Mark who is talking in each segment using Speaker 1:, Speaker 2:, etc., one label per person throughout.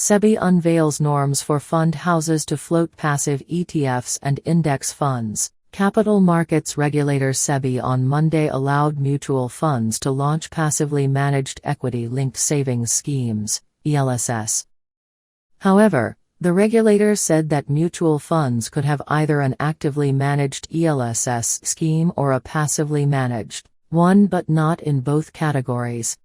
Speaker 1: Sebi unveils norms for fund houses to float passive ETFs and index funds. Capital markets regulator Sebi on Monday allowed mutual funds to launch passively managed equity-linked savings schemes, ELSS. However, the regulator said that mutual funds could have either an actively managed ELSS scheme or a passively managed one, but not in both categories.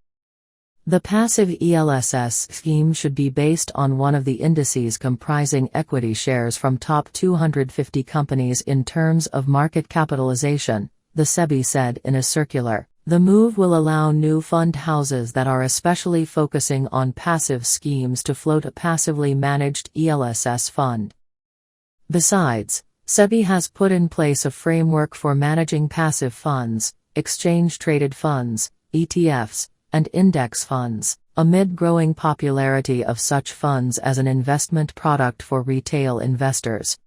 Speaker 1: The passive ELSS scheme should be based on one of the indices comprising equity shares from top 250 companies in terms of market capitalization, the Sebi said in a circular. The move will allow new fund houses that are especially focusing on passive schemes to float a passively managed ELSS fund. Besides, Sebi has put in place a framework for managing passive funds, exchange-traded funds, ETFs, and index funds, amid growing popularity of such funds as an investment product for retail investors.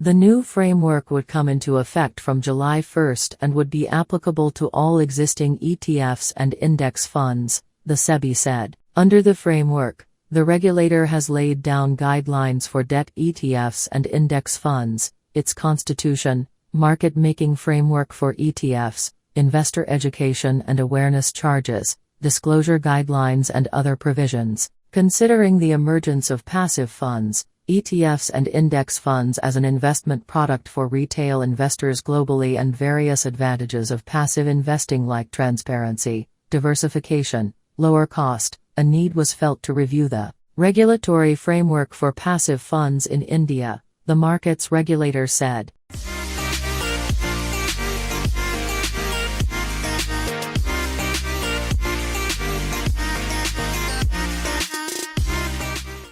Speaker 1: The new framework would come into effect from July 1 and would be applicable to all existing ETFs and index funds, the Sebi said. Under the framework, the regulator has laid down guidelines for debt ETFs and index funds, its constitution, market-making framework for ETFs, investor education and awareness charges, disclosure guidelines and other provisions. Considering the emergence of passive funds, ETFs and index funds as an investment product for retail investors globally and various advantages of passive investing like transparency, diversification, lower cost, a need was felt to review the regulatory framework for passive funds in India, the market's regulator said.